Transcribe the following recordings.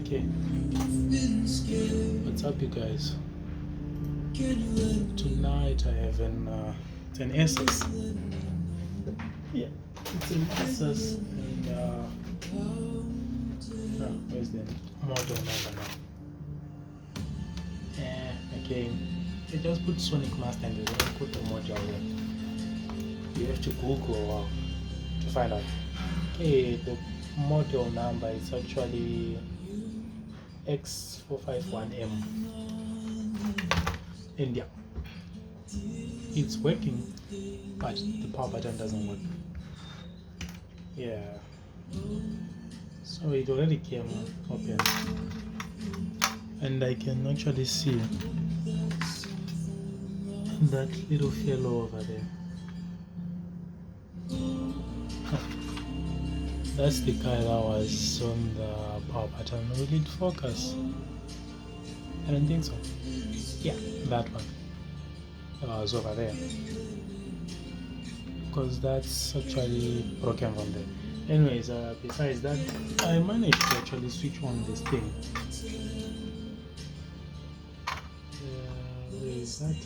Okay, what's up you guys? Tonight I have it's an Asus. Yeah, it's an Asus, and where's the model number now? Okay, they just put sonicmaster and they don't put the model there. You have to Google to find out. Okay, the model number is actually X541M. And yeah, it's working, but the power button doesn't work. Yeah, so it already came open, and I can actually see that little fellow over there. That's the guy that was on the power button. Will it focus? I don't think so. Yeah, that one was over there, because that's actually broken from there. Anyways, besides that, I managed to actually switch on this thing. Where is that?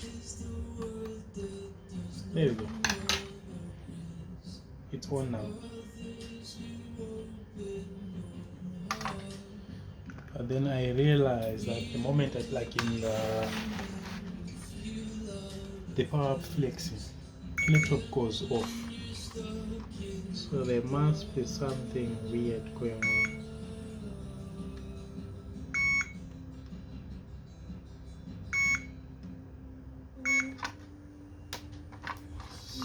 There we go. It's on now. But then I realized that the moment I plug in the power flexes, laptop goes off. So there must be something weird going on.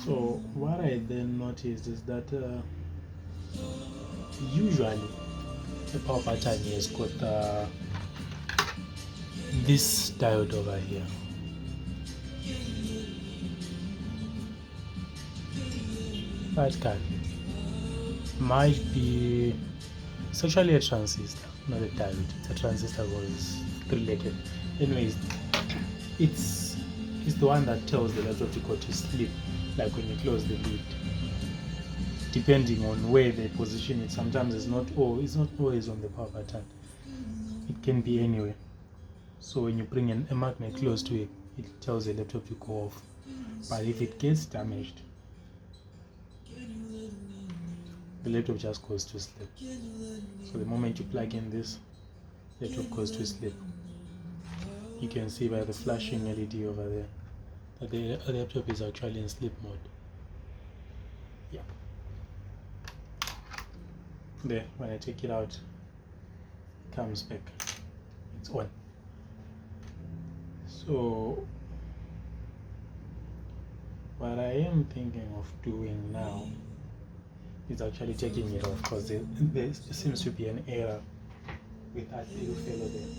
So what I then noticed is that usually the power button has got this diode over here. That guy might be, it's actually a transistor, not a diode. It's a transistor was related. Anyways, it's the one that tells the laptop to go to sleep, like when you close the lid. Depending on where they position it, sometimes it's not always on the power button. It can be anywhere. So when you bring a magnet close to it, it tells the laptop to go off. But if it gets damaged, the laptop just goes to sleep. So the moment you plug in this, the laptop goes to sleep. You can see by the flashing LED over there that the laptop is actually in sleep mode. Yeah. There, when I take it out, it comes back. It's on. So what I am thinking of doing now is actually taking it off, because there seems to be an error with that little fellow there.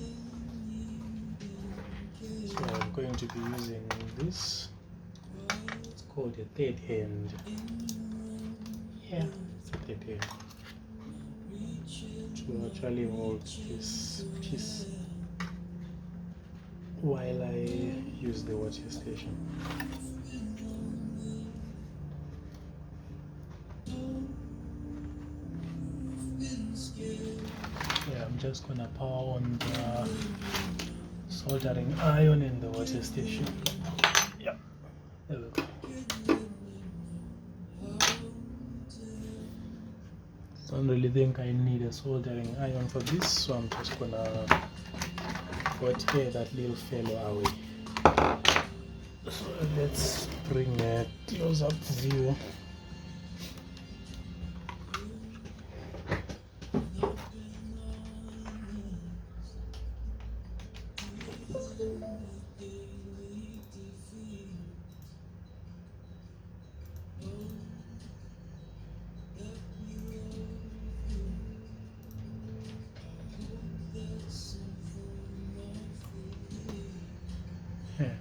So I'm going to be using this. It's called a third hand. Yeah, it's a third hand, to actually hold this piece while I use the workstation. Yeah, I'm just gonna power on the soldering iron in the workstation. Yeah, there we go. Don't really think I need a soldering iron for this, so I'm just gonna tear that little fellow away. So let's bring a close-up view. Yeah.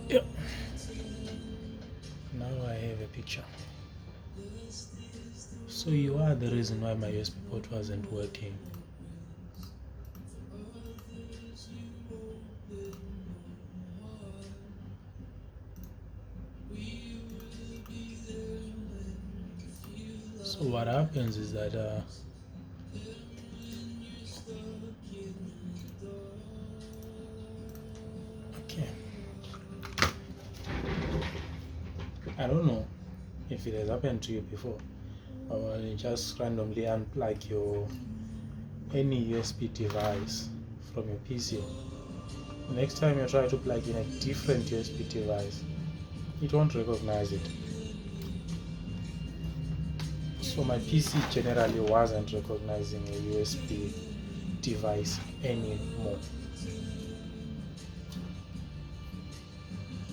Yep. Now I have a picture. So you are the reason why my USB port wasn't working. So what happens is that okay, I don't know if it has happened to you before, or you just randomly unplug your any USB device from your PC. Next time you try to plug in a different USB device, it won't recognize it. So my PC generally wasn't recognizing a USB device anymore.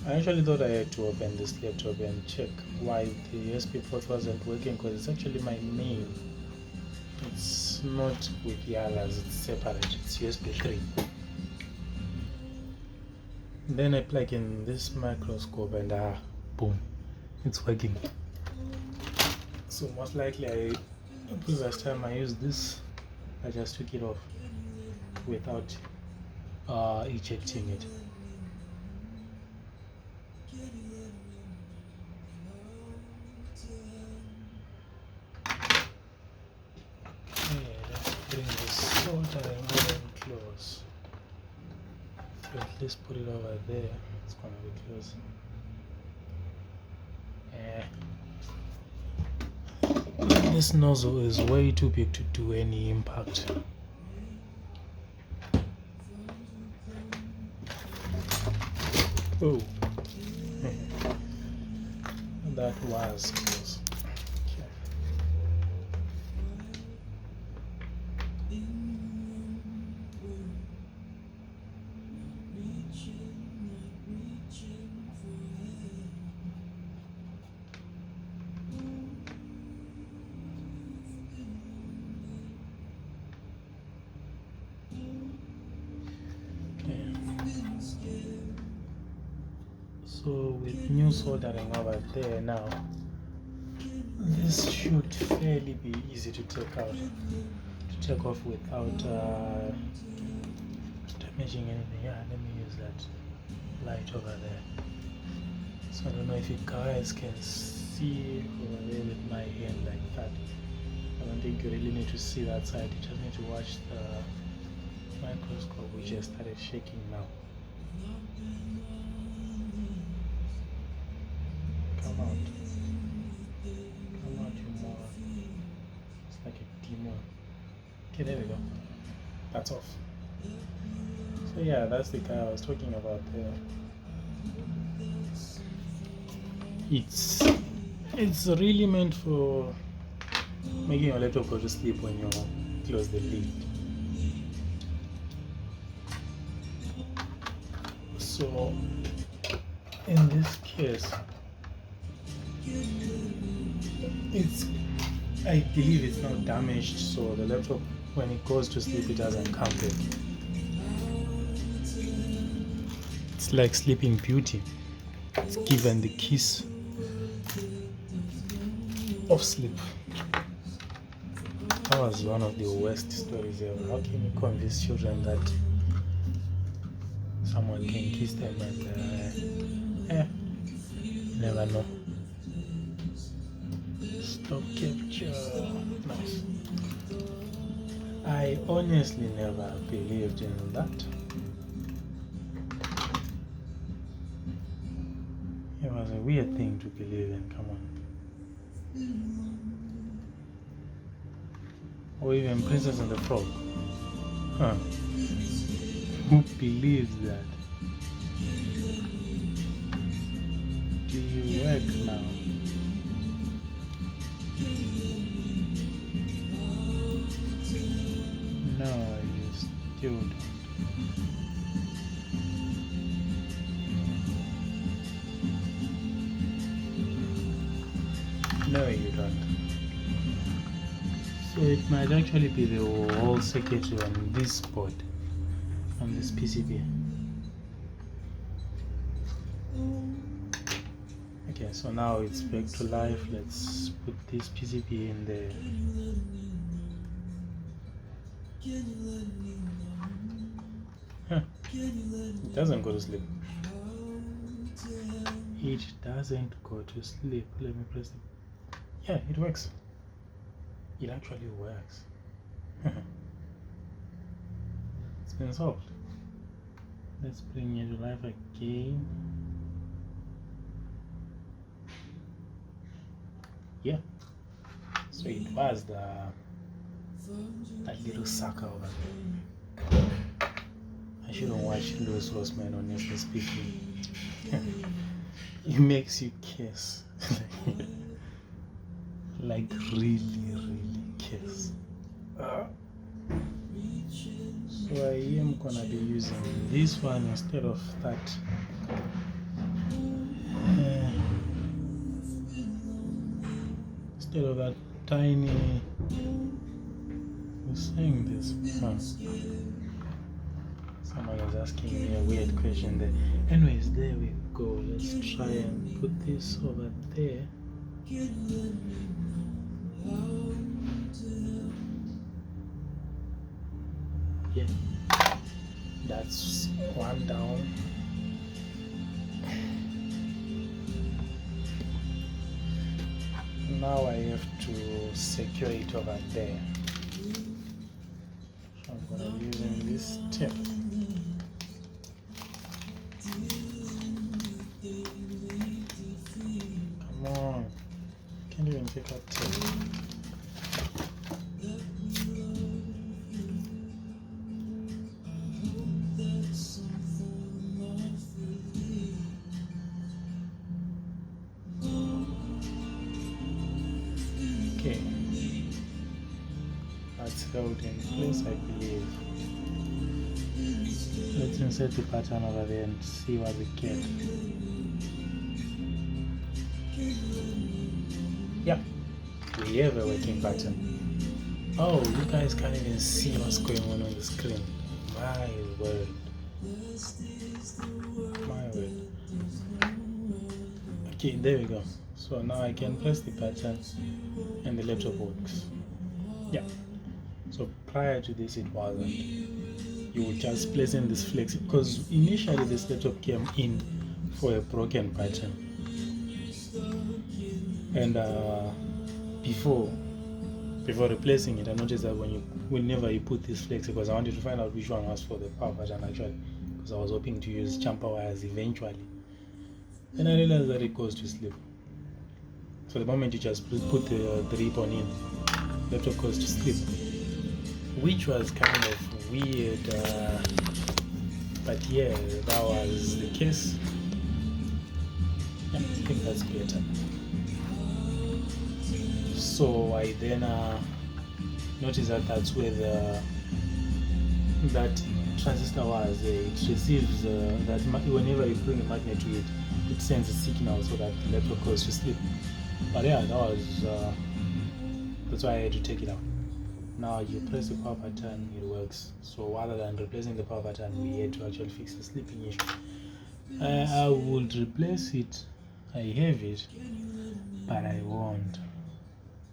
I actually thought I had to open this laptop and check why the USB port wasn't working, because it's actually my main. It's not with the others, it's separate, it's USB 3. Then I plug in this microscope and boom, it's working. So most likely the previous time I used this, I just took it off without ejecting it. Let's bring this soldering iron close. So at least put it over there. It's gonna be close. This nozzle is way too big to do any impact. Oh, that was close. Okay. So with new soldering over there now, this should fairly be easy to take off without damaging anything. Yeah, let me use that light over there. So I don't know if you guys can see over there with my hand like that. I don't think you really need to see that side. You just need to watch the microscope, which just started shaking now. Come out, you more. It's like a demon. Okay, there we go. That's off. So yeah, that's the guy I was talking about there. It's really meant for making your laptop go to sleep when you close the lid. So in this case, I believe it's not damaged, so the laptop, when it goes to sleep, it doesn't come back. It's like Sleeping Beauty. It's given the kiss of sleep. That was one of the worst stories ever. How can you convince children that someone can kiss them and never know? Stop capture. Nice. I honestly never believed in that. It was a weird thing to believe in, come on. Or even Princess and the Frog. Huh. Who believes that? Do you work now? No, you still don't. No, you don't. So it might actually be the whole circuitry on this board, on this PCB. Okay, Okay, so now it's back to life. Let's put this PCB in there. Huh. It doesn't go to sleep. It doesn't go to sleep. Let me press it. Yeah, it works. It actually works. It's been solved. Let's bring it to life again. Yeah. So it was that little sucker over there. I shouldn't watch Louis Rossman on Netflix speaking. It makes you kiss. Like really kiss. So I am gonna be using this one instead of that. Instead of that tiny. Who's saying this? Someone was asking me a weird question there. Anyways, there we go. Let's try and put this over there. Yeah, that's one down. Now I have to secure it over there. So I'm going to be using this tip. Come on, can't even pick up tape. Okay, that's held in place, I believe. Let's insert the pattern over there and see what we get. Yep, we have a working pattern. Oh, you guys can't even see what's going on the screen. My word. My word. Okay, there we go. So now I can press the pattern and the laptop works. Yeah. So prior to this it wasn't. You would just place in this flex because initially this laptop came in for a broken pattern. And before replacing it, I noticed that whenever you put this flex, because I wanted to find out which one was for the power button actually, because I was hoping to use jumper wires eventually. Then I realized that it goes to sleep. So the moment you just put the ribbon in, laptop goes to sleep, which was kind of weird. But yeah, that was the case. Yeah, I think that's better. So I then noticed that that's where that transistor was. It receives that whenever you bring a magnet to it, it sends a signal so that the laptop goes to sleep. But yeah, that's why I had to take it out. Now you press the power button, it works. So other than replacing the power button, we had to actually fix the sleeping issue. I would replace it. I have it, but I won't,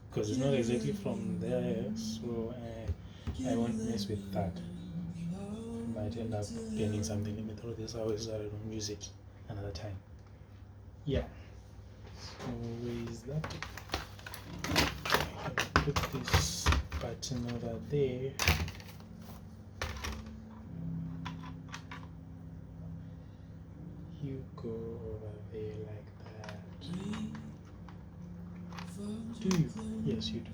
because it's not exactly from there, so I won't mess with that. I might end up burning something. Let me throw this away so that I don't use it another time. Yeah. So where is that? I can put this button over there. You go over there like that. Do you? Yes, you do.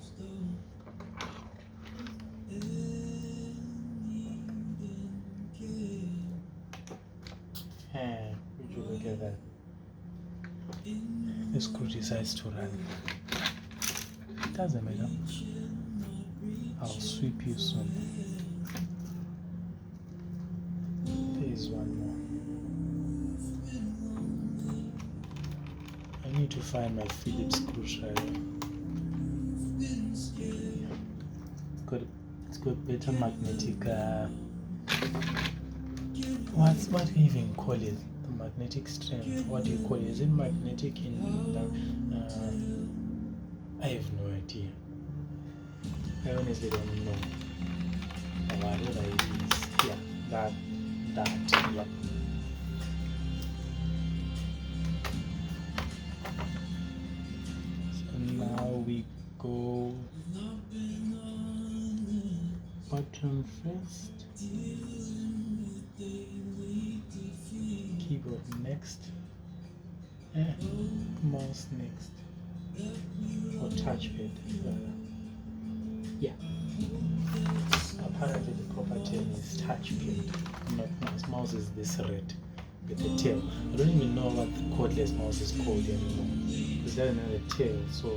Would you look at that? The screw decides to run. It doesn't matter. I'll sweep you soon. There is one more. I need to find my Phillips screwdriver. It's got better magnetic. What do you even call it? The magnetic strength. What do you call it? Is it magnetic in I have no idea. I honestly don't know. Whatever it is. Yeah, that, yep. So now we go button first, keyboard next, mouse next, or touchpad rather. Yeah, apparently the proper term is touchpad, not mouse. Mouse is this red with the tail. I don't even know what the cordless mouse is called anymore, because that another tail, so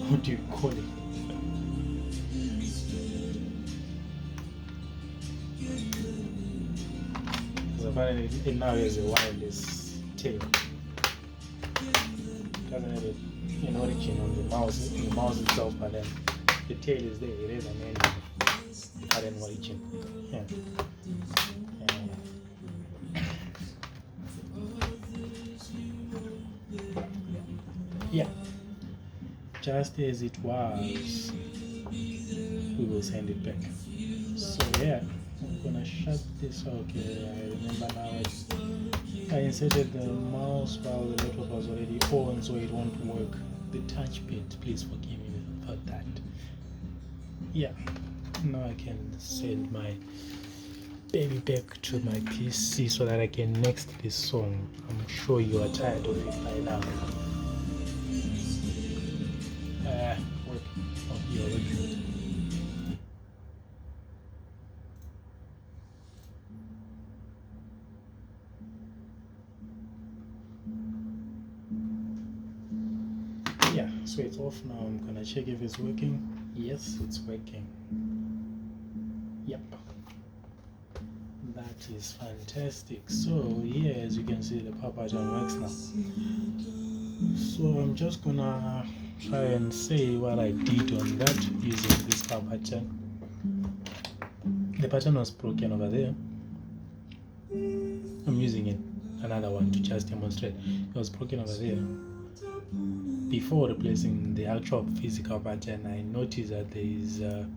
what do you call it? Because apparently it now has a wireless tail. It doesn't have an origin on the mouse itself, but then the tail is there. It is an engine, current origin. Yeah, just as it was, we will send it back. So yeah, I'm gonna shut this. Okay, I remember now. I inserted the mouse while the laptop was already on, so it won't work. The touchpad, please forgive me about that. Yeah, now I can send my baby back to my PC so that I can next this song. I'm sure you are tired of it by now. Yeah, so it's off now. I'm gonna check if it's working. Yes, it's working. Yep, that is fantastic. So here, as you can see, the power button works now. So I'm just gonna try and say what I did on that using this power button. The button was broken over there. I'm using it, another one, to just demonstrate. It was broken over there. Before replacing the actual physical button, I noticed that there is a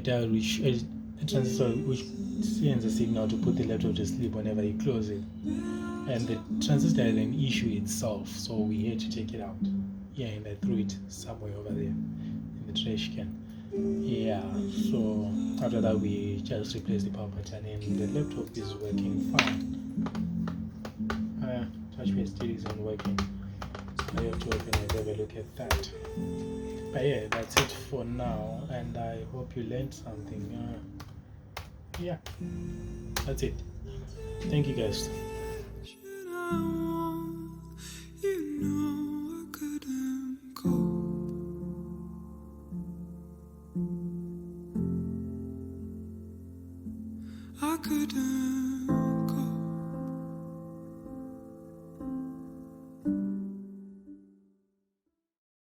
dial which a transistor which sends a signal to put the laptop to sleep whenever you close it, and the transistor had an issue itself, so we had to take it out. Yeah, and I threw it somewhere over there in the trash can. Yeah, so after that we just replaced the power button and the laptop is working fine. Touchpad still isn't working. I have to open and have a look at that. But yeah, that's it for now, and I hope you learned something. Yeah, that's it. Thank you guys. I couldn't